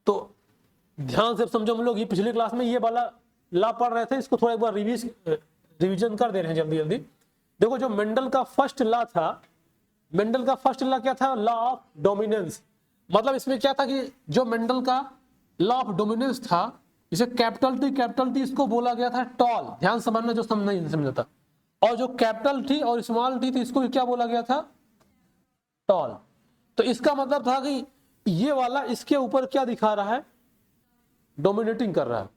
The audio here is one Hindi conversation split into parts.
तो ध्यान से समझो, हम लोग ये पिछले क्लास में ये वाला लॉ पढ़ रहे थे, इसको थोड़ा एक बार रिवीजन कर दे रहे हैं जल्दी जल्दी। देखो जो मेंडल का फर्स्ट लॉ था, मेंडल का फर्स्ट लॉ क्या था? Law of dominance. मतलब इसमें क्या था कि जो मेंडल का लॉ ऑफ डोमिनेंस था, इसे कैपिटल टी इसको बोला गया था टॉल। ध्यान समझना जो नहीं समझता। और जो कैपिटल टी और स्मॉल टी थी, इसको क्या बोला गया था? टॉल। तो इसका मतलब था कि ये वाला इसके ऊपर क्या दिखा रहा है? डोमिनेटिंग कर रहा है,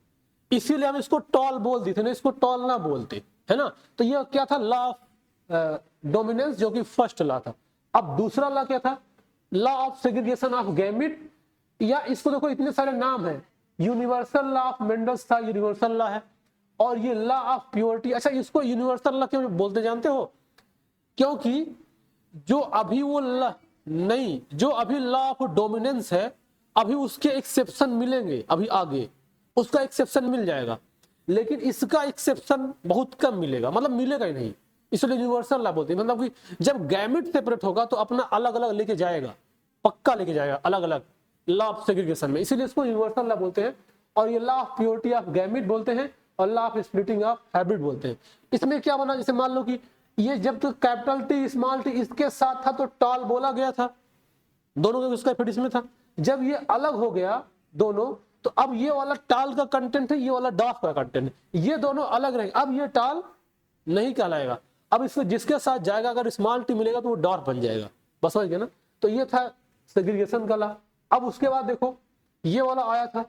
इसीलिए हम इसको टॉल बोल देते ना, इसको टॉल ना बोलते, है ना। तो ये क्या था? लॉ ऑफ डोमिनेंस, जो कि फर्स्ट लॉ था। अब दूसरा लॉ क्या था? Law of segregation of gamete, या इसको देखो इतने सारे नाम है। यूनिवर्सल लॉ ऑफ मेंडल्स था, यूनिवर्सल लॉ है। और ये लॉ ऑफ प्योरिटी, अच्छा इसको यूनिवर्सल लॉ क्यों बोलते जानते हो? क्योंकि जो अभी वो नहीं, जो अभी लॉ ऑफ डोमिनेंस है, अभी उसके एक्सेप्शन मिलेंगे, अभी आगे उसका एक्सेप्शन मिल जाएगा, लेकिन इसका एक्सेप्शन बहुत कम मिलेगा, मतलब मिलेगा ही नहीं। इसलिए यूनिवर्सल लॉ बोलते हैं। मतलब कि जब गैमेट सेपरेट होगा तो अपना अलग अलग लेके जाएगा, पक्का लेके जाएगा अलग अलग लॉ ऑफ सेग्रीगेशन में, इसीलिए इसको यूनिवर्सल लॉ बोलते हैं। और ये law of purity of gamete बोलते हैं, और law of splitting of hybrid बोलते हैं। इसमें क्या बना, जैसे मान लो कि ये जब तक कैपिटल टी स्मॉल टी इसके साथ था तो टॉल बोला गया था, दोनों का उसका इफेक्ट इसमें था। जब ये अलग हो गया दोनों, तो अब ये वाला टाल का कंटेंट है, ये वाला डॉफ का कंटेंट है, ये दोनों अलग रहेंगे। अब ये टाल नहीं कहलाएगा, अब इसको जिसके साथ जाएगा अगर स्मॉल टी मिलेगा तो वो डॉफ बन जाएगा। बस समझ गए ना। तो ये था सेग्रीगेशन का लॉ। अब उसके बाद देखो ये वाला आया था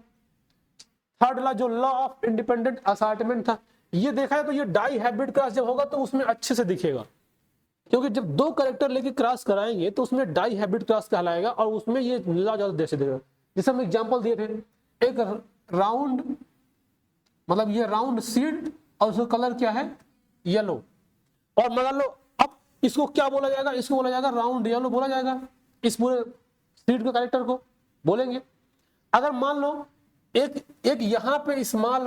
थर्ड लॉ, जो लॉ ऑफ इंडिपेंडेंट असॉर्टमेंट था। ये देखा है तो ये डाई हाइब्रिड क्रॉस जब होगा तो उसमें अच्छे से दिखेगा, क्योंकि जब दो कैरेक्टर लेके क्रॉस कराएंगे तो उसमें डाई हाइब्रिड क्रॉस कहलाएगा, और उसमें ये लॉ ज्यादा देर से देगा। जैसे हम एग्जांपल दिए थे, एक राउंड, मतलब ये राउंड सीड और उसका कलर क्या है? येलो। और मान लो अब इसको क्या बोला जाएगा? इसको बोला जाएगा राउंड येलो बोला जाएगा, इस पूरे सीड के कैरेक्टर को बोलेंगे। अगर मान लो एक यहां पे स्मॉल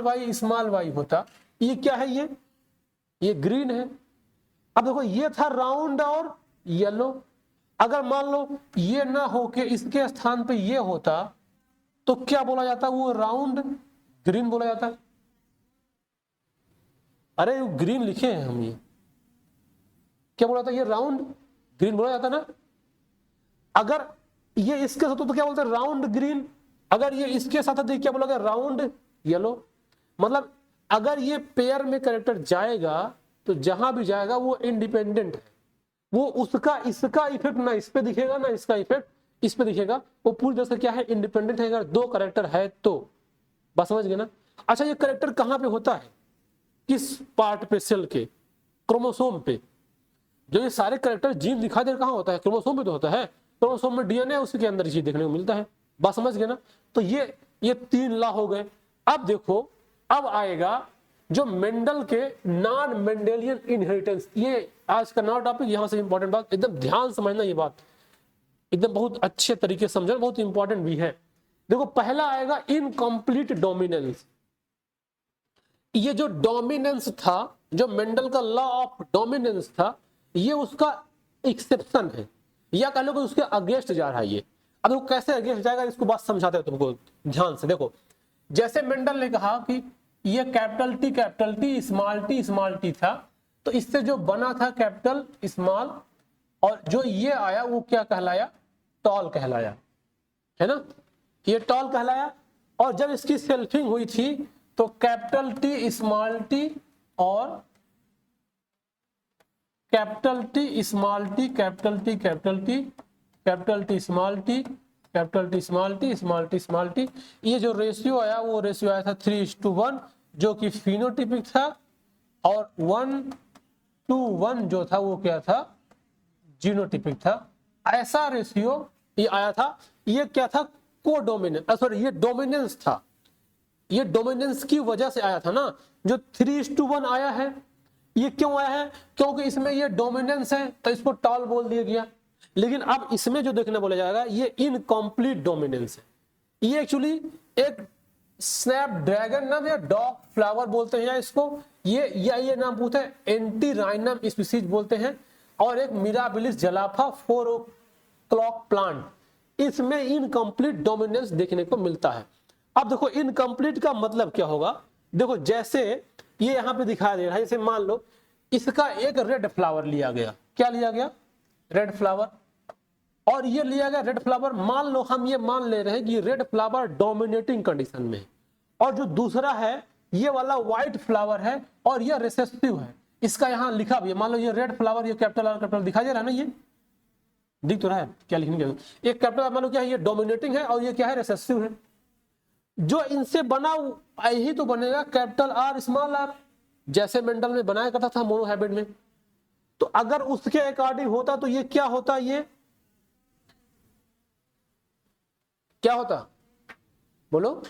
वाई होता, ये क्या है? ये ग्रीन है। अब देखो ये था राउंड और येलो। अगर मान लो ये ना होके इसके स्थान पे ये होता तो क्या बोला जाता? वो राउंड ग्रीन बोला जाता। अरे ग्रीन लिखे हैं हम, ये क्या बोला था? ये राउंड ग्रीन बोला जाता ना। अगर ये इसके साथ तो क्या बोलते? Round green. अगर ये इसके साथ तो क्या बोला गया? Round yellow. मतलब अगर ये पेयर में कैरेक्टर जाएगा तो जहां भी जाएगा वो इंडिपेंडेंट है, वो उसका इसका इफेक्ट ना इस पे दिखेगा ना इसका इफेक्ट इस पे दिखेगा, वो पूरी तरह से क्या है? इंडिपेंडेंट है। अगर दो कैरेक्टर है तो बस समझ गए ना। अच्छा ये कैरेक्टर कहां पे होता है? किस पार्ट पे? सेल के क्रोमोसोम पे। जो ये सारे कैरेक्टर जीन दिखाई दे कहां होता है? क्रोमोसोम पे तो होता है। क्रोमोसोम में डीएनए, उसी के अंदर चीज देखने को मिलता है। बस समझ गए ना। तो ये तीन लॉ हो गए। अब देखो अब आएगा जो मेंडल के नॉन मेंडेलियन इनहेरिटेंस। ये आज का नया टॉपिक, यहां से इंपॉर्टेंट बात, एकदम ध्यान समझना, ये बात एकदम बहुत अच्छे तरीके से समझना, बहुत इंपॉर्टेंट भी है। देखो पहला आएगा इनकम्प्लीट डोमिनेंस। ये जो डोमिनेंस था, जो मेंडल का लॉ ऑफ डोमिनेंस था, ये उसका एक्सेप्शन है, या कह लो कि उसके अगेंस्ट जा रहा है ये। अब वो कैसे अगेंस्ट जाएगा इसको बात समझाते हैं तुमको ध्यान से। देखो जैसे मेंडल ने कहा कि ये कैपिटल टी स्मॉल टी था, तो इससे जो बना था कैपिटल स्मॉल, और जो ये आया वो क्या कहलाया? टॉल कहलाया, है ना। ये टॉल कहलाया। और जब इसकी सेल्फिंग हुई थी तो कैपिटल टी स्मॉल टी और capital T small T, capital T small T, ये जो रेशियो आया वो रेशियो आया था 3:1, जो कि फिनोटिपिक था। और 1:1 जो था वो क्या था? जीनोटिपिक था। ऐसा रेशियो ये आया था। ये क्या था? कोडोमिनेंस, सॉरी ये डोमिनेंस था। ये डोमिनेंस की वजह से आया था ना। जो 3:1 आया है, ये क्यों आया है? क्योंकि इसमें ये डोमिनेंस है तो इसको टॉल बोल दिया गया। लेकिन अब इसमें जो देखने बोला जाएगा ये इनकम्प्लीट डोमिनेंस है। ये एक्चुअली एक स्नैपड्रैगन नाम या डॉग फ्लावर बोलते हैं या इसको, ये नाम पूछते हैं एंटीराइनम स्पीसीज बोलते हैं। और एक मिराबिलिस जलाफा 4 o'clock प्लांट, इसमें इनकम्प्लीट डोमिनेंस देखने को मिलता है। अब देखो इनकम्प्लीट का मतलब क्या होगा, देखो जैसे ये यहां पे दिखाई दे रहा है, जैसे मान लो इसका एक रेड फ्लावर लिया गया, क्या लिया गया, रेड फ्लावर, और ये लिया गया रेड फ्लावर, मान लो हम ये मान ले रहे हैं कि रेड फ्लावर डोमिनेटिंग कंडीशन में, और जो दूसरा है ये वाला व्हाइट फ्लावर है और ये रिसेसिव है, इसका यहां लिखा भी है, मान लो ये रेड फ्लावर, ये कैपिटल आर कैपिटल दिखाई दे रहा है ना, ये दिख तो रहा है, क्या लिखने के, एक कैपिटल मान लो क्या है, ये डोमिनेटिंग है और ये क्या है, रिसेसिव है। जो इनसे बना ही तो बनेगा कैपिटल आर स्मॉल आर, जैसे मेंडल में बनाया करता था मोनो हाइब्रिड में। तो अगर उसके अकॉर्डिंग होता तो ये क्या होता, ये क्या होता, बोलो,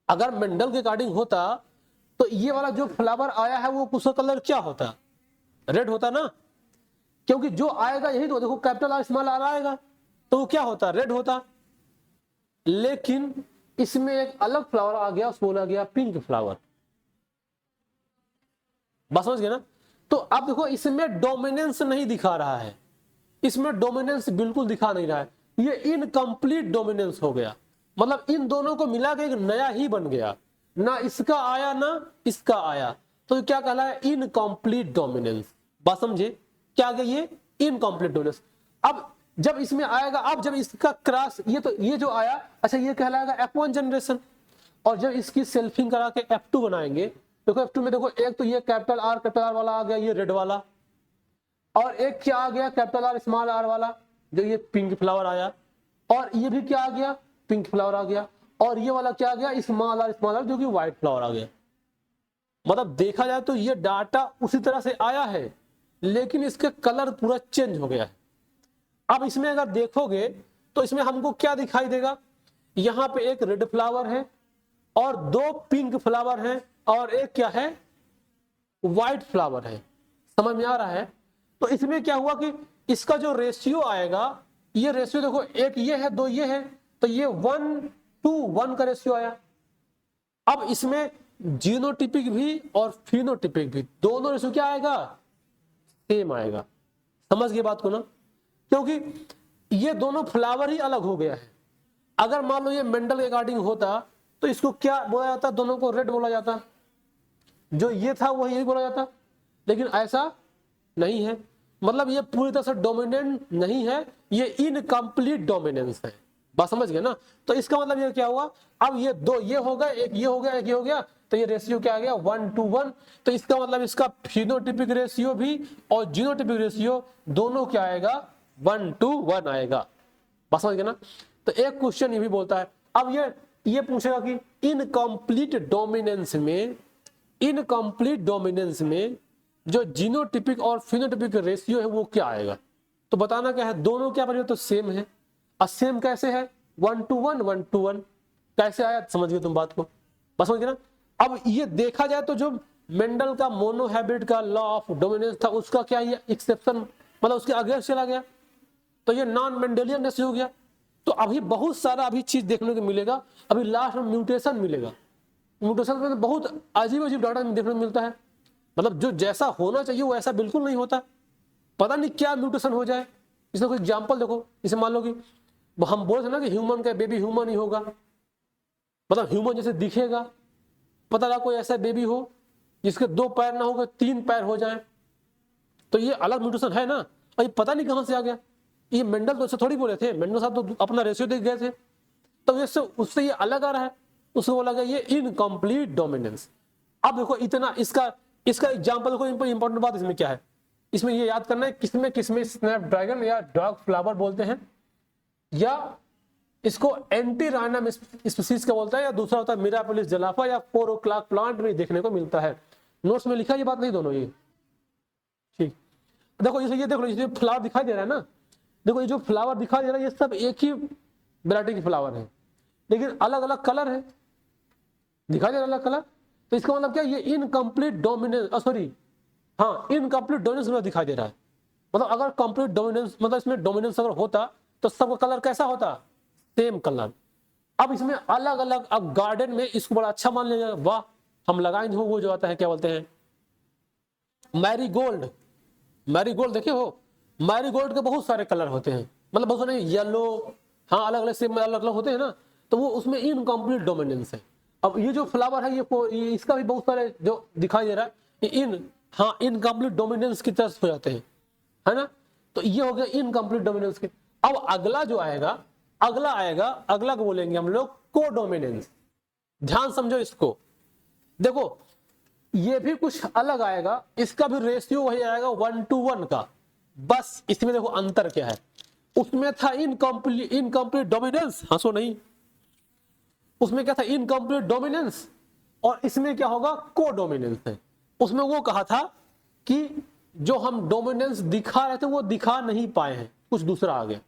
अगर मेंडल के अकॉर्डिंग होता तो ये वाला जो फ्लावर आया है वो उसका कलर क्या होता, रेड होता ना, क्योंकि जो आएगा यही तो, देखो कैपिटल आर स्मॉल आर आएगा तो वो क्या होता, रेड होता। लेकिन इसमें एक अलग फ्लावर आ गया, उसको बोला गया पिंक फ्लावर, बस समझ गए ना। तो अब देखो इसमें डोमिनेंस नहीं दिखा रहा है, इसमें डोमिनेंस बिल्कुल दिखा नहीं रहा है, ये इनकम्प्लीट डोमिनेंस हो गया, मतलब इन दोनों को मिला के एक नया ही बन गया, ना इसका आया ना इसका आया, तो क्या कहला है, इनकम्प्लीट डोमिनेंस। बात समझे, क्या आ गया ये, इनकम्प्लीट डोमिनेंस। अब जब इसमें आएगा, अब जब इसका क्रॉस, ये तो ये जो आया, अच्छा ये कहलाएगा F1 जनरेशन, और जब इसकी सेल्फिंग करा के F2 बनाएंगे, देखो F2 में देखो एक तो ये कैपिटल आर वाला आ गया, ये रेड वाला, और एक क्या आ गया, कैपिटल आर स्मॉल आर वाला, जो ये पिंक फ्लावर आया, और ये भी क्या आ गया, पिंक फ्लावर आ गया, और ये वाला क्या आ गया, स्मॉल आर जो कि व्हाइट फ्लावर आ गया। मतलब देखा जाए तो ये डाटा उसी तरह से आया है, लेकिन इसके कलर पूरा चेंज हो गया है। अब इसमें अगर देखोगे तो इसमें हमको क्या दिखाई देगा, यहां पे एक रेड फ्लावर है और दो पिंक फ्लावर हैं और एक क्या है, व्हाइट फ्लावर है, समझ में आ रहा है। तो इसमें क्या हुआ कि इसका जो रेशियो आएगा, ये रेशियो देखो, एक ये है दो ये है, तो ये 1:1 का रेशियो आया। अब इसमें जीनोटिपिक भी और फिनोटिपिक भी दोनों रेशियो क्या आएगा, सेम आएगा। समझ गए बात को ना, क्योंकि ये दोनों फ्लावर ही अलग हो गया है। अगर मान लो ये मेंडल के अकॉर्डिंग होता तो इसको क्या बोला जाता, दोनों को रेड बोला जाता, जो ये था वही यही बोला जाता, लेकिन ऐसा नहीं है, मतलब ये पूरी तरह से डोमिनेंट नहीं है, ये इनकम्प्लीट डोमिनेंस है। बात समझ गए ना। तो इसका मतलब ये क्या हुआ, अब ये दो ये हो गए, एक ये हो गया एक ये हो गया, तो ये रेशियो क्या आ गया 1:1। तो इसका मतलब इसका फिनोटिपिक रेशियो भी और जीनोटिपिक रेशियो दोनों क्या आएगा, 1:1 आएगा। बात समझ गए ना। तो एक क्वेश्चन ये भी बोलता है, अब ये पूछेगा कि इनकम्प्लीट डोमिनेंस में जो जीनोटिपिक और फिनोटिपिक रेशियो है वो क्या आएगा। तो बताना क्या है, दोनों क्या बने तो सेम है, और सेम कैसे है 1:1 कैसे आया, समझ गए तुम बात को, बस समझ गए ना। अब ये देखा जाए तो जो मेंडल का मोनो हाइब्रिड का लॉ ऑफ डोमिनेंस था उसका क्या ये एक्सेप्शन, मतलब उसके अगेंस्ट चला गया, तो ये नॉन मेंडेलियन रेशियो हो गया। तो अभी बहुत सारा अभी चीज देखने को मिलेगा, अभी लास्ट में म्यूटेशन मिलेगा, म्यूटेशन में बहुत अजीब डाटा देखने को मिलता है, मतलब जो जैसा होना चाहिए वो ऐसा बिल्कुल नहीं होता, पता नहीं क्या म्यूटेशन हो जाए। इसमें कोई एग्जांपल देखो, इसे मान लो कि हम बोल रहे ना कि ह्यूमन का बेबी ह्यूमन ही होगा, मतलब ह्यूमन जैसे दिखेगा, पता लगा कोई ऐसा बेबी हो जिसके 2 पैर ना हो 3 पैर हो जाए, तो ये अलग म्यूटेशन है ना, और ये पता नहीं कहां से आ गया। ये मेंडल तो ऐसे थोड़ी बोले थे, मेंडल साहब तो अपना रेशियो देख गए थे, तो इससे उससे ये अलग आ रहा है, उसको बोला गया ये इनकम्प्लीट डोमिनेंस। अब देखो इतना इसका एग्जांपल देखो, इंपॉर्टेंट बात इसमें क्या है, इसमें ये याद करना है किसमें स्नैपड्रैगन या डॉग फ्लावर बोलते हैं, या इसको एंटी राइनम स्पीसीज का बोलता है, या दूसरा होता है मिरापिलिस जलाफा या 4 o'clock प्लांट में देखने को मिलता है। नोट्स में लिखा ये बात नहीं दोनों, ये ठीक। देखो जैसे ये देखो, ये फ्लावर दिखाई दे रहा है ना, देखो ये जो फ्लावर दिखाई दे रहा है ये सब एक ही वैरायटी के फ्लावर है, लेकिन अलग अलग कलर है, दिखाई दे रहा है अलग कलर। तो इसका मतलब क्या, ये इनकम्प्लीट डोमिनेंस, सॉरी हाँ इनकम्प्लीट डोमिनेंस दिखाई दे रहा है। मतलब अगर कंप्लीट डोमिनेंस, मतलब इसमें डोमिनेंस अगर होता तो सबका कलर कैसा होता, सेम कलर। अब इसमें अलग अलग, अब गार्डन में इसको बड़ा अच्छा मान लेंगे, वाह हम लगाएंगे, वो जो आता है क्या बोलते हैं मैरीगोल्ड, मैरीगोल्ड देखे हो, मैरीगोल्ड के बहुत सारे कलर होते हैं, मतलब बहुत सारे येलो, हाँ अलग अलग सेम अलग अलग होते हैं ना, तो वो उसमें इनकम्प्लीट डोमिनेंस है। अब ये जो फ्लावर है ये इसका भी बहुत सारे जो दिखाई दे रहा है हाँ इनकम्प्लीट डोमिनेंस की तरफ हो जाते हैं, है ना। तो ये हो गया इनकम्प्लीट डोमिनेंस के। अब अगला जो आएगा, अगला को बोलेंगे हम लोग कोडोमिनेंस। ध्यान समझो इसको, देखो ये भी कुछ अलग आएगा, इसका भी रेशियो वही आएगा 1:1 का, बस इसमें देखो अंतर क्या है। उसमें था इनकम्प्लीट डोमिनेंस, हंसो नहीं, उसमें क्या था इनकम्प्लीट डोमिनेंस, और इसमें क्या होगा कोडोमिनेंस है। उसमें वो कहा था कि जो हम डोमिनेंस दिखा रहे थे वो दिखा नहीं पाए हैं, कुछ दूसरा आ गया।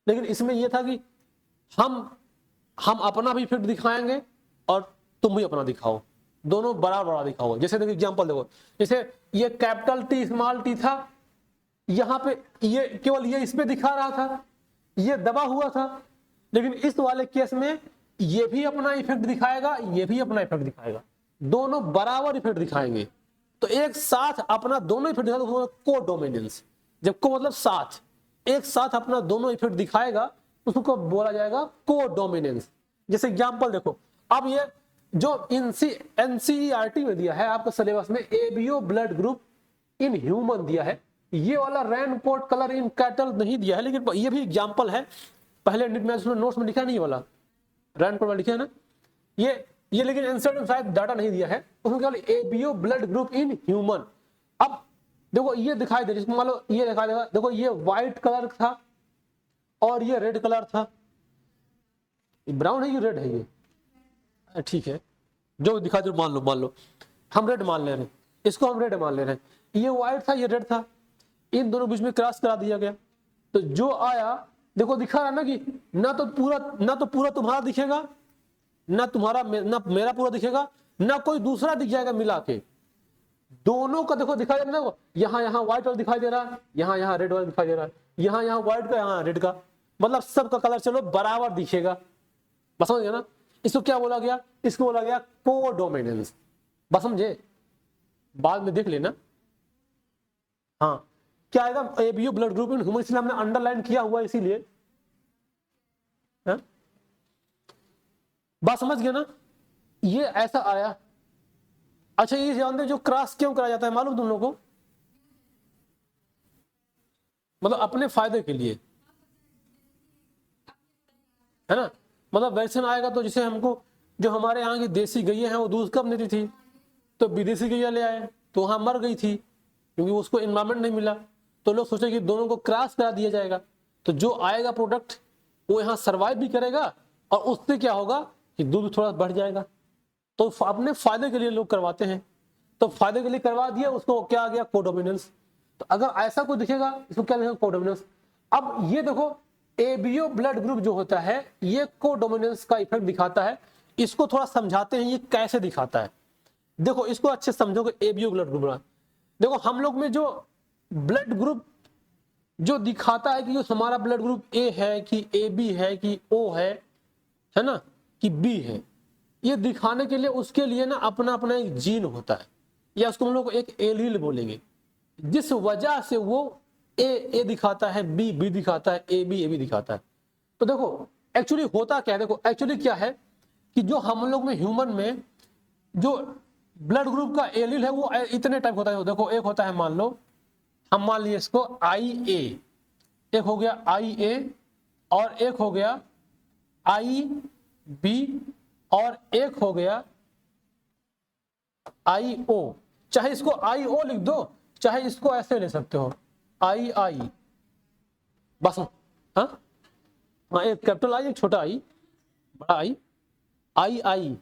लेकिन इसमें यह था कि हम अपना भी इफेक्ट दिखाएंगे और तुम भी अपना दिखाओ, दोनों बड़ा बड़ा दिखाओ। जैसे देखो एग्जांपल देखो, जैसे ये कैपिटल टी स्मॉल टी था, यहां पे ये केवल ये इस पे दिखा रहा था, ये दबा हुआ था, लेकिन इस वाले केस में ये भी अपना इफेक्ट दिखाएगा, ये भी अपना इफेक्ट दिखाएगा, दोनों बराबर इफेक्ट दिखाएंगे। तो एक साथ अपना दोनों इफेक्ट दिखाएगा, कोडोमिनेंस। जब को मतलब साथ, एक साथ अपना दोनों इफेक्ट दिखाएगा उसको बोला जाएगा कोडोमिनेंस। जैसे एग्जांपल देखो, अब ये जो एनसीईआरटी में दिया है आपका सिलेबस में, ABO blood group in human दिया है, ये वाला रेनकोट कलर इन कैटल नहीं दिया है, लेकिन ये भी एग्जांपल है। पहले नोट्स में लिखा नहीं वाला रेनकोट में लिखा है ना, ये लेकिन एंसर में शायद डाटा नहीं दिया है, उसमें केवल ABO blood group in human. अब देखो ये दिखाई दे, जिसको मान लो ये दिखाई देगा, देखो ये व्हाइट कलर था और ये रेड कलर था, ब्राउन है ये रेड है, ये ठीक है जो दिखाई दे, मान लो हम रेड मान ले रहे हैं, इसको हम रेड मान ले रहे हैं, ये व्हाइट था ये रेड था, इन दोनों बीच में क्रॉस करा दिया गया। तो जो आया देखो दिखा रहा ना कि ना तो पूरा तुम्हारा दिखेगा, ना मेरा पूरा दिखेगा, ना कोई दूसरा दिख जाएगा मिला के, दोनों का देखो दिखाई दे रहा है, यहाँ व्हाइट वाला दिखाई दे रहा है, यहाँ रेड वाला दिखाई दे रहा है, यहाँ व्हाइट का यहाँ रेड का, मतलब सबका कलर चलो बराबर दिखेगा, बस समझ गया ना। इसको क्या बोला गया, इसको बोला गया कोडोमिनेंस, बस समझे, बाद में देख लेना। हाँ क्या आएगा, ABO blood group in human, इसलिए हमने अंडरलाइन किया हुआ इसीलिए, बात समझ गया ना, ये ऐसा आया। अच्छा ये जानते जो क्रॉस क्यों कराया जाता है मालूम तुम लोगों को, मतलब अपने फायदे के लिए, है ना। मतलब वैक्सीन आएगा तो जैसे हमको जो हमारे यहाँ की देसी गैया है वो दूध कम देती थी, तो विदेशी गैया ले आए तो वहां मर गई थी क्योंकि उसको एनवायरमेंट नहीं मिला, तो लोग सोचे कि दोनों को क्रॉस करा दिया जाएगा, तो जो आएगा प्रोडक्ट वो यहाँ सर्वाइव भी करेगा और उससे क्या होगा कि दूध थोड़ा बढ़ जाएगा। तो अपने फायदे के लिए लोग करवाते हैं, तो फायदे के लिए करवा दिया, उसको क्या आ गया कोडोमिनेंस। तो अगर ऐसा कोई दिखेगा इसको क्या लिखेगा कोडोमिनेंस। अब ये देखो एबीओ ब्लड ग्रुप जो होता है ये कोडोमिनेंस का इफेक्ट दिखाता है, इसको थोड़ा समझाते हैं ये कैसे दिखाता है। देखो इसको अच्छे समझोगे, एबीओ ब्लड ग्रुप, देखो हम लोग में जो ब्लड ग्रुप जो दिखाता है कि जो हमारा ब्लड ग्रुप ए है कि ए बी है कि ओ है ना कि बी है, ये दिखाने के लिए उसके लिए ना अपना अपना एक जीन होता है, या उसको हम लोग एक एलील बोलेंगे, जिस वजह से वो ए दिखाता है, बी दिखाता है, ए बी दिखाता है। तो देखो एक्चुअली होता क्या है, देखो एक्चुअली क्या है कि जो हम लोग में ह्यूमन में जो ब्लड ग्रुप का एलील है वो इतने टाइप होता है। देखो एक होता है, मान लो हम मान लिए इसको आई ए, एक हो गया आई ए और एक हो गया आई बी और एक हो गया आई ओ, चाहे इसको आई ओ लिख दो चाहे इसको ऐसे ले सकते हो आई बस। हाँ एक कैपिटल आई एक छोटा आई बड़ा आई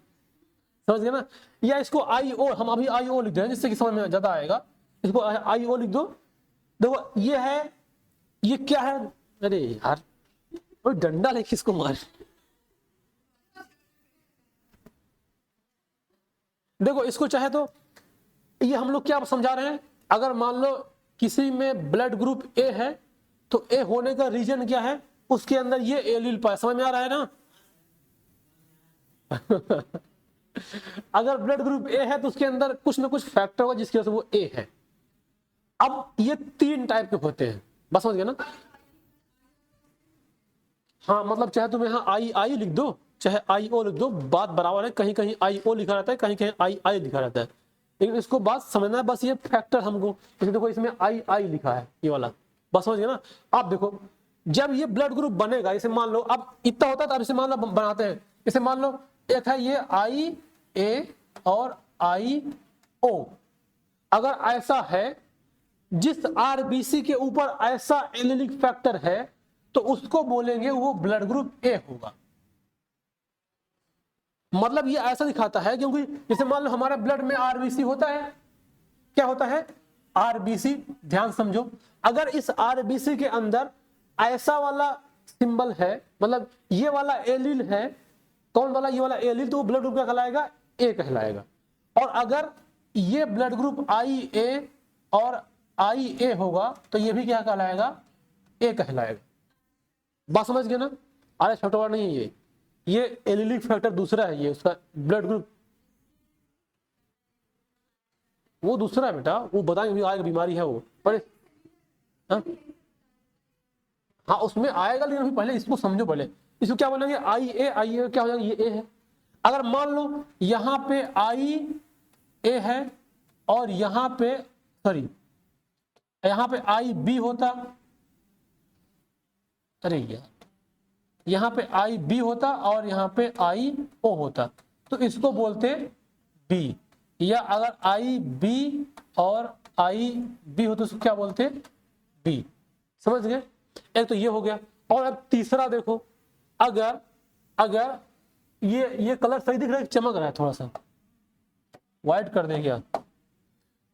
समझ गए ना, या इसको आई ओ, हम अभी आई ओ लिख दे रहे हैं जिससे कि समझ में ज्यादा आएगा, इसको आई ओ लिख दो। देखो ये है, ये क्या है, अरे यार कोई डंडा लेके इसको मार। देखो इसको चाहे तो ये हम लोग क्या समझा रहे हैं, अगर मान लो किसी में ब्लड ग्रुप ए है तो ए होने का रीजन क्या है, उसके अंदर ये एलील पाया, समझ में आ रहा है ना। अगर ब्लड ग्रुप ए है तो उसके अंदर कुछ ना कुछ फैक्टर होगा जिसकी वजह से वो ए है। अब ये तीन टाइप के होते हैं, बस समझ गए ना। हाँ मतलब चाहे तुम यहाँ आई आई लिख दो चाहे आई ओ लिख दो, बात बराबर है। कहीं कहीं आई ओ लिखा रहता है, कहीं कहीं आई आई लिखा रहता है, लेकिन इसको बात समझना है बस। ये फैक्टर हमको, जैसे देखो इसमें आई आई लिखा है ये वाला, बस समझ गए ना। अब देखो जब ये ब्लड ग्रुप बनेगा, इसे मान लो अब इतना होता है तो अब इसे मान लो बनाते हैं। इसे मान लो एक है ये आई ए और आई ओ, अगर ऐसा है जिस आरबीसी के ऊपर ऐसा एलिलिक फैक्टर है तो उसको बोलेंगे वो ब्लड ग्रुप ए होगा। मतलब ये ऐसा दिखाता है क्योंकि जैसे मान लो हमारे ब्लड में आरबीसी होता है, क्या होता है आरबीसी, ध्यान समझो। अगर इस आरबीसी के अंदर ऐसा वाला सिंबल है, मतलब ये वाला एलिल है, कौन वाला ये वाला एलिल, तो वो ब्लड ग्रुप क्या कहलाएगा ए कहलाएगा। और अगर ये ब्लड ग्रुप आई ए और आई ए होगा तो ये भी क्या कहलाएगा ए कहलाएगा। बात समझ गए ना। अरे छोटा नहीं है ये एलिलिक फैक्टर दूसरा है, ये उसका ब्लड ग्रुप वो दूसरा है बेटा, वो बताएंगे आएगा बीमारी है वो पर। हाँ उसमें आएगा, लेकिन अभी पहले इसको समझो। पहले इसको क्या बोलेंगे आई ए क्या हो जाएगा, ये ए है। अगर मान लो यहां पे आई ए है और यहां पे सॉरी यहां पे आई बी होता, अरे यार यहां पे आई बी होता और यहां पे आई ओ होता तो इसको बोलते बी। या अगर आई बी और आई बी हो तो उसको क्या बोलते बी। समझ गए। एक तो ये हो गया। और अब तीसरा देखो, अगर अगर ये कलर सही दिख रहा है, चमक रहा है थोड़ा सा, व्हाइट कर दें क्या।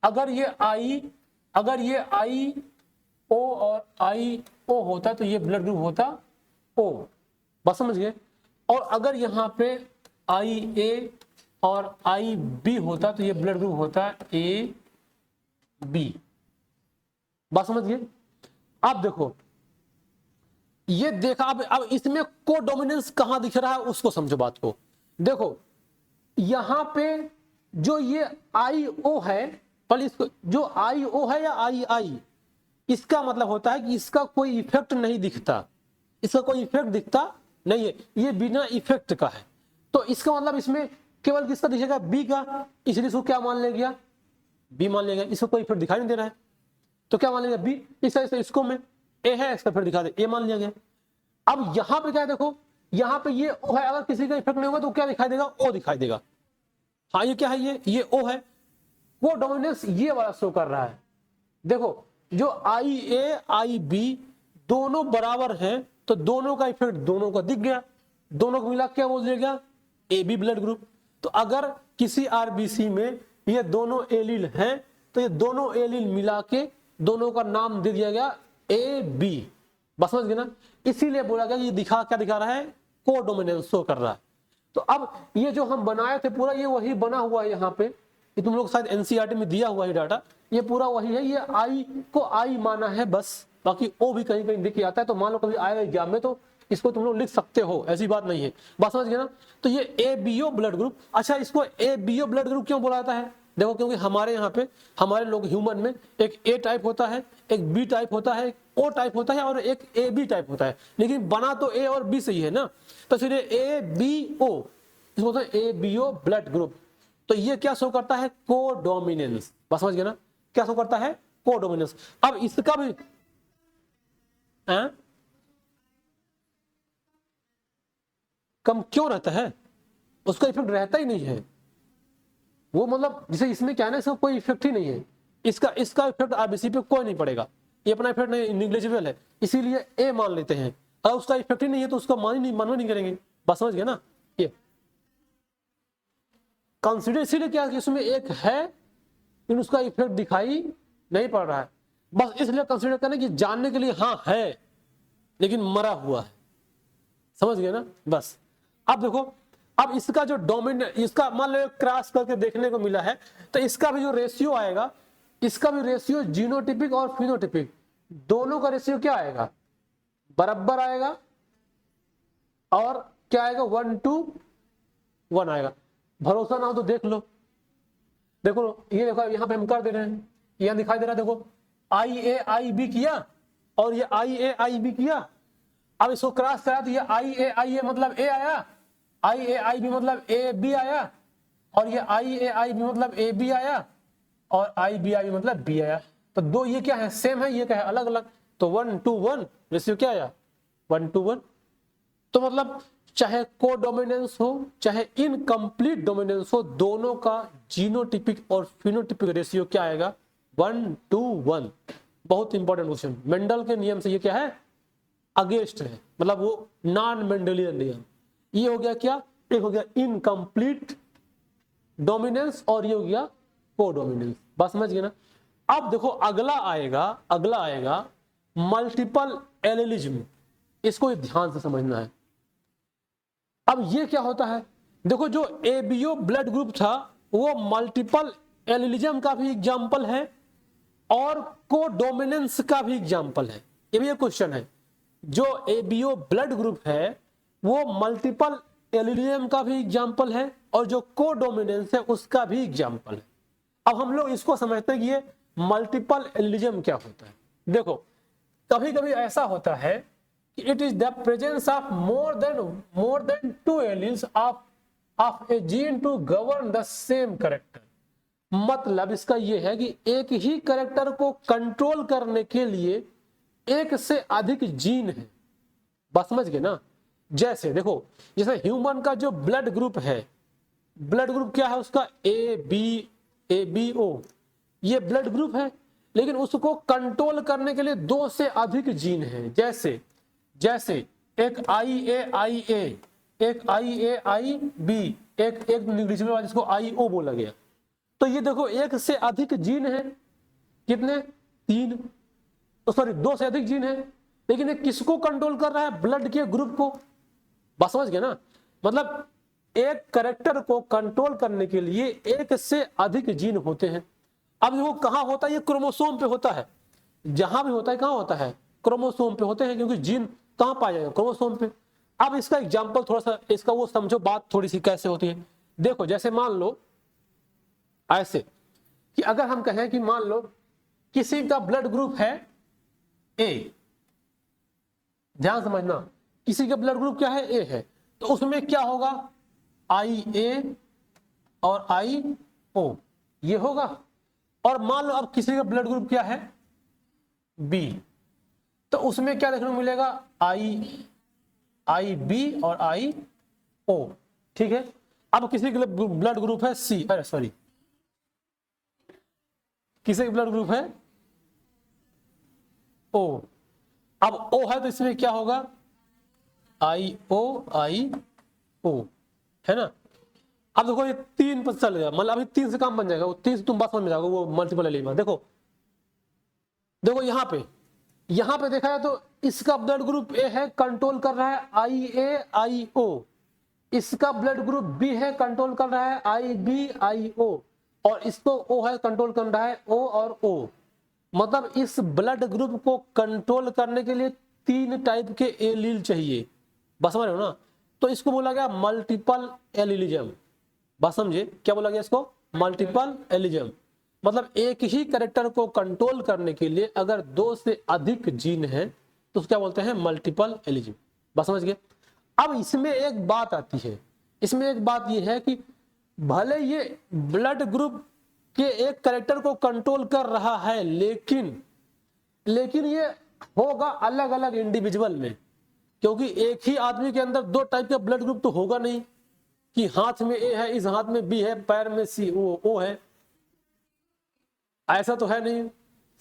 अगर ये आई ओ और आई ओ होता तो ये ब्लड ग्रुप होता ओ। बस समझ गए। और अगर यहाँ पे आई ए और आई बी होता तो ये ब्लड ग्रुप होता ए बी। बात समझ गए। अब देखो ये देखा, अब इसमें कोडोमिनेंस कहां दिख रहा है उसको समझो बात को। देखो यहां पे जो ये आई ओ है, पहले इसको जो आई ओ है या आई आई, इसका मतलब होता है कि इसका कोई इफेक्ट नहीं दिखता, इसका कोई इफेक्ट दिखता नहीं है, ये बिना इफेक्ट का है। तो इसका मतलब इसमें केवल किसका दिखेगा बी का, इसलिए इसको क्या मान लेगा बी मान लेगा। इसको कोई इफेक्ट दिखाई नहीं दे रहा है तो क्या मान लेगा बी। इसको में ए है, इसका फिर दिखा दे ए मान लिया गया। अब यहां पे क्या है देखो, यहां पे ये ओ है, अगर किसी का इफेक्ट नहीं होगा तो क्या दिखाई देगा ओ दिखाई देगा। हाँ ये क्या है ये ओ है। वो डोमिनेंस ये वाला शो कर रहा है। देखो जो आई ए आई बी दोनों बराबर हैं तो दोनों का इफेक्ट दोनों का दिख गया, दोनों को मिला क्या बोल दिया ए बी ब्लड ग्रुप। तो अगर किसी आरबीसी में ये दोनों एलिल हैं तो ये दोनों एलिल मिला के दोनों का नाम दे दिया गया ए बी। बस समझ गए ना। इसीलिए बोला गया ये क्या दिखा रहा है कोडोमिनेंस शो कर रहा है। तो अब ये जो हम बनाए थे पूरा ये वही बना हुआ है यहाँ पे, ये तुम लोग शायद एनसीईआरटी में दिया हुआ है डाटा, ये पूरा वही है। ये आई को आई माना है बस, बाकी ओ भी कहीं कहीं दिख आता है तो मान लो कभी आएगा एग्जाम में तो इसको तुम लोग लिख सकते हो, ऐसी बात नहीं है। बात समझ गए ना। तो ये A B O blood group. अच्छा इसको A B O blood group क्यों बोला जाता है, देखो क्योंकि हमारे यहाँ पे हमारे लोग ह्यूमन में एक ए टाइप होता है, एक बी टाइप होता है, एक ओ टाइप होता है और एक ए बी टाइप होता है, लेकिन बना तो ए और बी से ही है ना। तो फिर ए बी ओ इसको बोलते हैं A B O blood group. तो ये क्या शो करता है कोडोमिनेंस। बस समझ गए ना, क्या शो करता है कोडोमिनेंस। अब इसका भी कम क्यों रहता है, उसका इफेक्ट रहता ही नहीं है वो, मतलब जैसे इसमें क्या है ना, इसका कोई इफेक्ट ही नहीं है, इसका इफेक्ट आरबीसी पे कोई नहीं पड़ेगा, ये अपना इफेक्ट नहीं निग्लिजिबल है, इसीलिए ए मान लेते हैं। अगर उसका इफेक्ट ही नहीं है तो उसका मानना नहीं करेंगे। बस समझ गए ना। ये कंसीडर इसीलिए क्या कि उसमें एक है लेकिन उसका इफेक्ट दिखाई नहीं पड़ रहा है, बस इसलिए कंसीडर करना कि जानने के लिए हाँ है लेकिन मरा हुआ है। समझ गए ना। बस अब देखो, अब इसका जो डोमिनेंट, इसका मान लो क्रॉस करके देखने को मिला है तो इसका भी जो रेशियो आएगा, इसका भी रेशियो जीनोटिपिक और फिनोटिपिक दोनों का रेशियो क्या आएगा बराबर आएगा, और क्या आएगा 1:1 आएगा। भरोसा ना हो तो देख लो, देखो ये देखो यहाँ पे हम कर दे रहे हैं, यहाँ दिखाई दे रहा है देखो आई ए आई बी किया और ये IA किया। अब इसको क्रॉस करा तो ये IA मतलब A आया, IA मतलब AB आया, और ये IA मतलब AB आया, और IBI मतलब B आया। तो दो ये क्या है, सेम है, ये क्या है, अलग अलग। तो 1:1 रेशियो क्या आया, 1:1। तो मतलब चाहे कोडोमिनेंस हो चाहे इनकम्प्लीट डोमिनेंस हो, दोनों का जीनोटिपिक और फिनोटिपिक रेशियो क्या आएगा, 1:1। बहुत इंपॉर्टेंट क्वेश्चन, मेंडल के नियम से ये क्या है, अगेंस्ट है, मतलब वो नॉन मेंडलियन नियम। ये हो गया क्या, एक हो गया इनकम्प्लीट डोमिनेंस और ये हो गया कोडोमिनेंस। बस समझ गए ना। अब देखो अगला आएगा मल्टीपल एलिलिज्म। इसको ध्यान से समझना है। अब ये क्या होता है, देखो जो एबीओ ब्लड ग्रुप था वो मल्टीपल एलिलिज्म का भी एग्जाम्पल है और कोडोमिनेंस का भी एग्जाम्पल है। ये भी एक क्वेश्चन है, जो एबीओ ब्लड ग्रुप है वो मल्टीपल एलिलिज्म का भी एग्जाम्पल है और जो कोडोमिनेंस है उसका भी एग्जाम्पल है। अब हम लोग इसको समझते हैं कि ये मल्टीपल एलिलिज्म क्या होता है। देखो कभी कभी ऐसा होता है कि it is the presence of more than 2 alleles of a gene to govern the same character. मतलब इसका यह है कि एक ही कैरेक्टर को कंट्रोल करने के लिए एक से अधिक जीन है। बस समझ गए ना। जैसे देखो, जैसे ह्यूमन का जो ब्लड ग्रुप है, ब्लड ग्रुप क्या है उसका ABO, ये ब्लड ग्रुप है, लेकिन उसको कंट्रोल करने के लिए 2 से अधिक जीन है। जैसे एक IAIA, एक IAIB, एक निग्लिजिबल जिसको IO बोला गया। तो ये देखो एक से अधिक जीन है, कितने, 3, तो सॉरी 2 से अधिक जीन है, लेकिन ये किसको कंट्रोल कर रहा है, ब्लड के ग्रुप को। बस समझ गए ना। मतलब एक कैरेक्टर को कंट्रोल करने के लिए एक से अधिक जीन होते हैं। अब वो कहां होता है, ये क्रोमोसोम पे होता है। जहां भी होता है कहां होता है, क्रोमोसोम पे होते हैं, क्योंकि जीन कहां पाया जाएगा, क्रोमोसोम पे। अब इसका एग्जांपल थोड़ा सा इसका वो समझो, बात थोड़ी सी कैसे होती है। देखो जैसे मान लो ऐसे कि अगर हम कहें कि मान लो किसी का ब्लड ग्रुप है A, ध्यान समझना, किसी का ब्लड ग्रुप क्या है, A है, तो उसमें क्या होगा, IA और IO ये होगा। और मान लो अब किसी का ब्लड ग्रुप क्या है, B, तो उसमें क्या देखने को मिलेगा, IB और IO। ठीक है। अब किसी का ब्लड ग्रुप है C, अरे सॉरी, किसी का ब्लड ग्रुप है O, अब O है तो इसमें क्या होगा, IO है ना। अब देखो ये 3 पर चल गया, मतलब अभी 3 से काम बन जाएगा, वो 3 से तुम बात समझ में जाओगे, वो मल्टीपल एलिमेंट। देखो यहाँ पे देखा जाए तो इसका ब्लड ग्रुप A है, कंट्रोल कर रहा है IAIO, इसका ब्लड ग्रुप B है, कंट्रोल कर रहा है IBIO, और इसको O है, कंट्रोल कर रहा है O और O। मतलब इस ब्लड ग्रुप को कंट्रोल करने के लिए 3 टाइप के एलील चाहिए। बस समझ रहे हो ना। तो इसको बोला गया मल्टीपल एलिलिज्म। बस समझे क्या बोला गया इसको, मल्टीपल एलिलिज्म। मतलब एक ही कैरेक्टर को कंट्रोल करने के लिए अगर 2 से अधिक जीन है तो क्या बोलते हैं, मल्टीपल एलिलिज्म। बस समझ गए। अब इसमें एक बात आती है, इसमें एक बात यह है कि भले ये ब्लड ग्रुप के एक कैरेक्टर को कंट्रोल कर रहा है, लेकिन ये होगा अलग अलग इंडिविजुअल में, क्योंकि एक ही आदमी के अंदर 2 टाइप का ब्लड ग्रुप तो होगा नहीं कि हाथ में A है, इस हाथ में B है, पैर में O है, ऐसा तो है नहीं।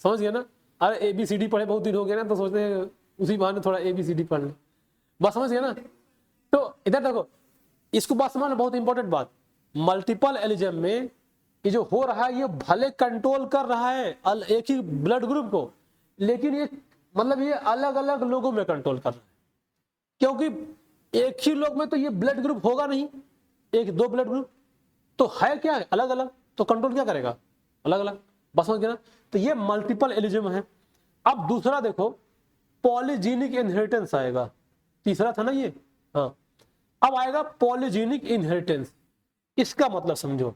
समझ गए ना। अरे ABCD पढ़े बहुत दिन हो गए ना, तो सोचते हैं उसी बहाने थोड़ा ABCD पढ़ ले। बस समझ गए ना। तो इधर देखो, इसको बात समझना, बहुत इंपॉर्टेंट बात। मल्टीपल एलिज्म में ये जो हो रहा है, ये भले कंट्रोल कर रहा है एक ही ब्लड ग्रुप को, लेकिन ये मतलब ये अलग अलग लोगों में कंट्रोल कर रहा है, क्योंकि एक ही लोग में तो ये ब्लड ग्रुप होगा नहीं, 1-2 ब्लड ग्रुप तो है, क्या है, अलग अलग, तो कंट्रोल क्या करेगा, अलग अलग। बस समझ गया ना। तो ये मल्टीपल एलिज्म है। अब दूसरा देखो, पॉलीजीनिक इनहेरिटेंस आएगा, तीसरा था ना ये, हाँ। अब आएगा पॉलीजीनिक इनहेरिटेंस। इसका मतलब समझो,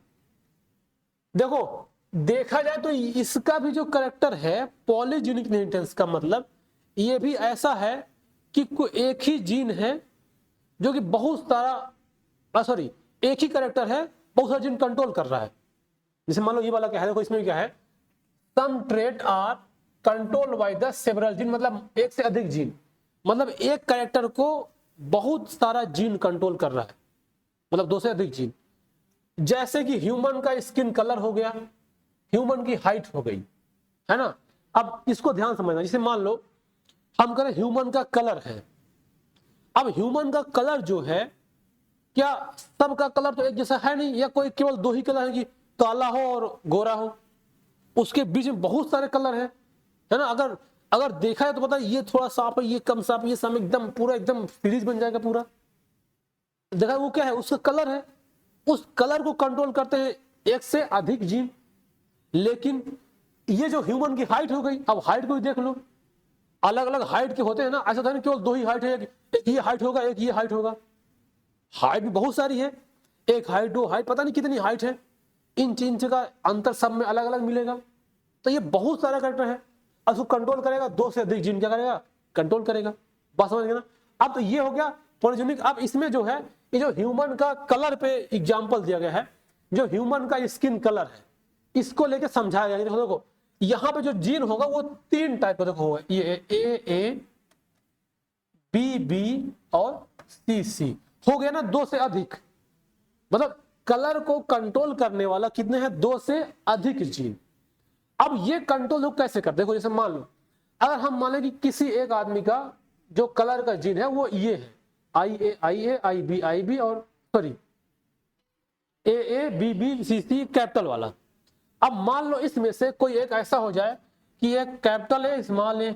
देखो देखा जाए तो इसका भी जो कैरेक्टर है, पॉलीजीनिक इनहेरिटेंस का मतलब ये भी ऐसा है कि कोई एक ही जीन है जो कि बहुत सारा सॉरी एक ही कैरेक्टर है, बहुत सारा जीन कंट्रोल कर रहा है। जैसे मान लो ये वाला क्या है, देखो इसमें क्या है, some trait are control by the several gene, मतलब एक से अधिक जीन, मतलब एक कैरेक्टर को बहुत सारा जीन कंट्रोल कर रहा है, मतलब दो से अधिक जीन। जैसे कि ह्यूमन का स्किन कलर हो गया, ह्यूमन की हाइट हो गई, है ना। अब इसको ध्यान समझना, जैसे मान लो हम करें ह्यूमन का कलर है। अब ह्यूमन का कलर जो है, क्या सबका कलर तो एक जैसा है नहीं, या कोई केवल दो ही कलर है कि काला हो और गोरा हो, उसके बीच में बहुत सारे कलर है ना। अगर अगर देखा है तो पता है ये थोड़ा साफ है, ये कम साफ, ये साफ, एकदम पूरा एकदम सीरीज बन जाएगा पूरा। देखा है वो क्या है, उसका कलर है, उस कलर को कंट्रोल करते हैं एक से अधिक जीन। लेकिन ये जो ह्यूमन की हाइट हो गई, अब हाइट को भी देख लो, अलग अलग हाइट के होते हैं ना, ऐसा तो नहीं केवल दो ही हाइट है, एक ये हाइट होगा, एक ये हाइट होगा। हाइट भी बहुत सारी है, एक हाइट, दो हाइट, पता नहीं कितनी हाइट है, इंच इंच का अंतर सब में अलग अलग मिलेगा। तो ये बहुत सारा कैरेक्टर है, उसको कंट्रोल करेगा, दो से अधिक जीन क्या करेगा, कंट्रोल करेगा। बात समझ गए ना। अब तो ये हो गया पॉलीजेनिक। अब इसमें जो है, ये जो ह्यूमन का कलर पे एग्जाम्पल दिया गया है, जो ह्यूमन का स्किन कलर है, इसको लेके समझाया गया। देखो यहाँ पे जो जीन होगा वो तीन टाइप का देखो होगा, ये ए बी बी और सी सी हो गया ना, दो से अधिक, मतलब कलर को कंट्रोल करने वाला कितने हैं, दो से अधिक जीन। अब ये कंट्रोल लोग कैसे करते, देखो जैसे मान लो अगर हम माने कि किसी एक आदमी का जो कलर का जीन है वो ये है, आई ए बी और sorry A B B C C capital वाला। अब मान लो इसमें से कोई एक ऐसा हो जाए कि एक capital A small A,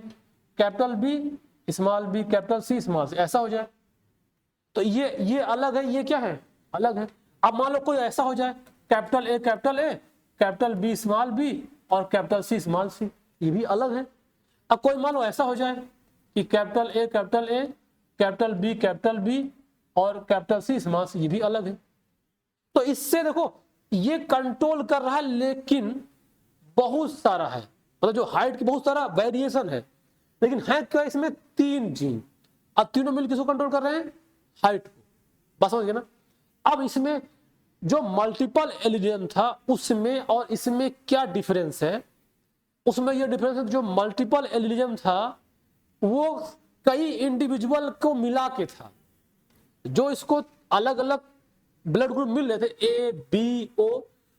capital B small B, capital C small C, ऐसा हो जाए तो ये अलग है, ये क्या है, अलग है। अब मान लो कोई ऐसा हो जाए capital A, capital B small B और कैपिटल सी स्मॉल सी, ये भी अलग है। अब कोई मान लो ऐसा हो जाए कि कैपिटल ए, कैपिटल बी और कैपिटल सी स्मॉल सी, ये भी अलग है। तो इससे देखो ये कंट्रोल कर रहा है, लेकिन बहुत सारा है, मतलब जो हाइट की बहुत सारा वेरिएशन है, लेकिन है क्या इसमें, तीन जीन। अब तीनों मिलकर किसको कंट्रोल कर रहे हैं, हाइट को। बस समझ गए ना। अब इसमें जो मल्टीपल एलिजन था उसमें और इसमें क्या डिफरेंस है, उसमें यह डिफरेंस है, जो मल्टीपल एलिजन था वो कई इंडिविजुअल को मिला के था, जो इसको अलग अलग ब्लड ग्रुप मिल रहे थे, ए बी ओ,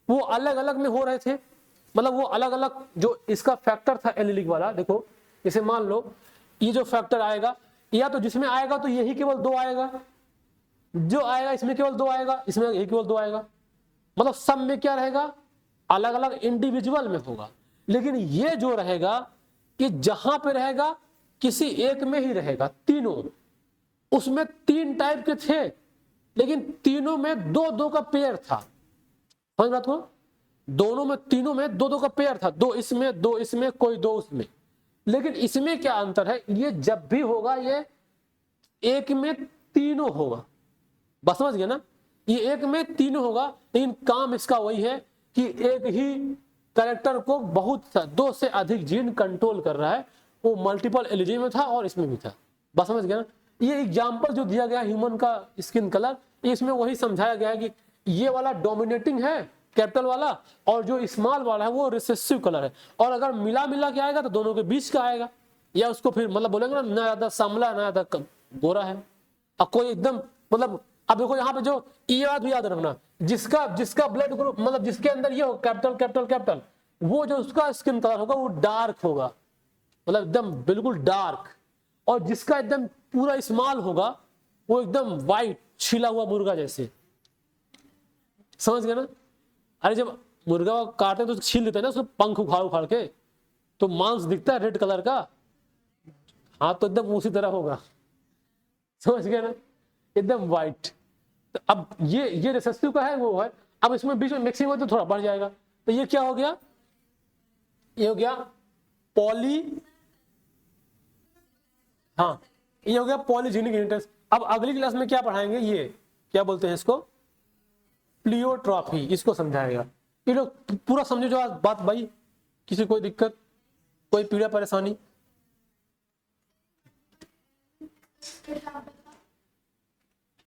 वो अलग अलग में हो रहे थे, मतलब वो अलग अलग जो इसका फैक्टर था एलिलिक वाला। देखो जैसे मान लो ये जो फैक्टर आएगा, या तो जिसमें आएगा तो यही केवल दो आएगा, जो आएगा इसमें केवल दो आएगा, इसमें यही केवल दो आएगा, मतलब सब में क्या रहेगा, अलग अलग इंडिविजुअल में होगा। लेकिन ये जो रहेगा कि जहां पे रहेगा किसी एक में ही रहेगा, तीनों, उसमें तीन टाइप के थे, लेकिन तीनों में दो दो का पेयर था। समझ बात को, दोनों में, तीनों में दो दो का पेयर था, दो इसमें कोई दो उसमें। लेकिन इसमें क्या अंतर है, ये जब भी होगा ये एक में तीनों होगा। बस समझ गए ना, ये एक में तीनों होगा, लेकिन काम इसका वही है कि एक ही कैरेक्टर को बहुत दो से अधिक जीन कंट्रोल कर रहा है। वो मल्टीपल एलिजी में था और इसमें भी था। बस समझ गया ना। ये एग्जाम्पल जो दिया गया ह्यूमन का स्किन कलर, इसमें वही समझाया गया है कि ये वाला डोमिनेटिंग है कैपिटल वाला, और जो स्मॉल वाला है वो रिसेसिव कलर है। और अगर मिला के आएगा तो दोनों के बीच का आएगा, या उसको फिर मतलब बोलेंगे ना ज्यादा सांवला ना ज्यादा गोरा है। अब कोई एकदम मतलब, अब देखो यहाँ पे जो ये बात भी याद रखना, जिसका ब्लड ग्रुप मतलब जिसके अंदर ये हो कैपिटल, वो जो उसका स्किन कलर होगा वो डार्क होगा, मतलब एकदम बिल्कुल डार्क। और जिसका एकदम पूरा स्मॉल होगा वो एकदम व्हाइट छिला हुआ मुर्गा जैसे। समझ गए ना। अरे जब मुर्गा काटते तो छील देते हैं ना उसको, पंख उखाड़ के, तो मांस दिखता है रेड कलर का, हाँ तो एकदम उसी तरह होगा। समझ गए ना, एकदम व्हाइट। तो अब ये रिसेसिव का है वो है। अब इसमें बीच में मिक्सिंग हो तो थोड़ा बढ़ जाएगा। तो ये क्या हो गया, ये हो गया पॉली, हाँ ये हो गया पॉलीजेनिक इनहेरिटेंस। अब अगली क्लास में क्या पढ़ाएंगे, ये क्या बोलते हैं इसको, प्लियोट्रॉफी, इसको समझाएगा। ये लोग पूरा समझो जो आज बात भाई, किसी कोई दिक्कत, कोई पीड़ा परेशानी।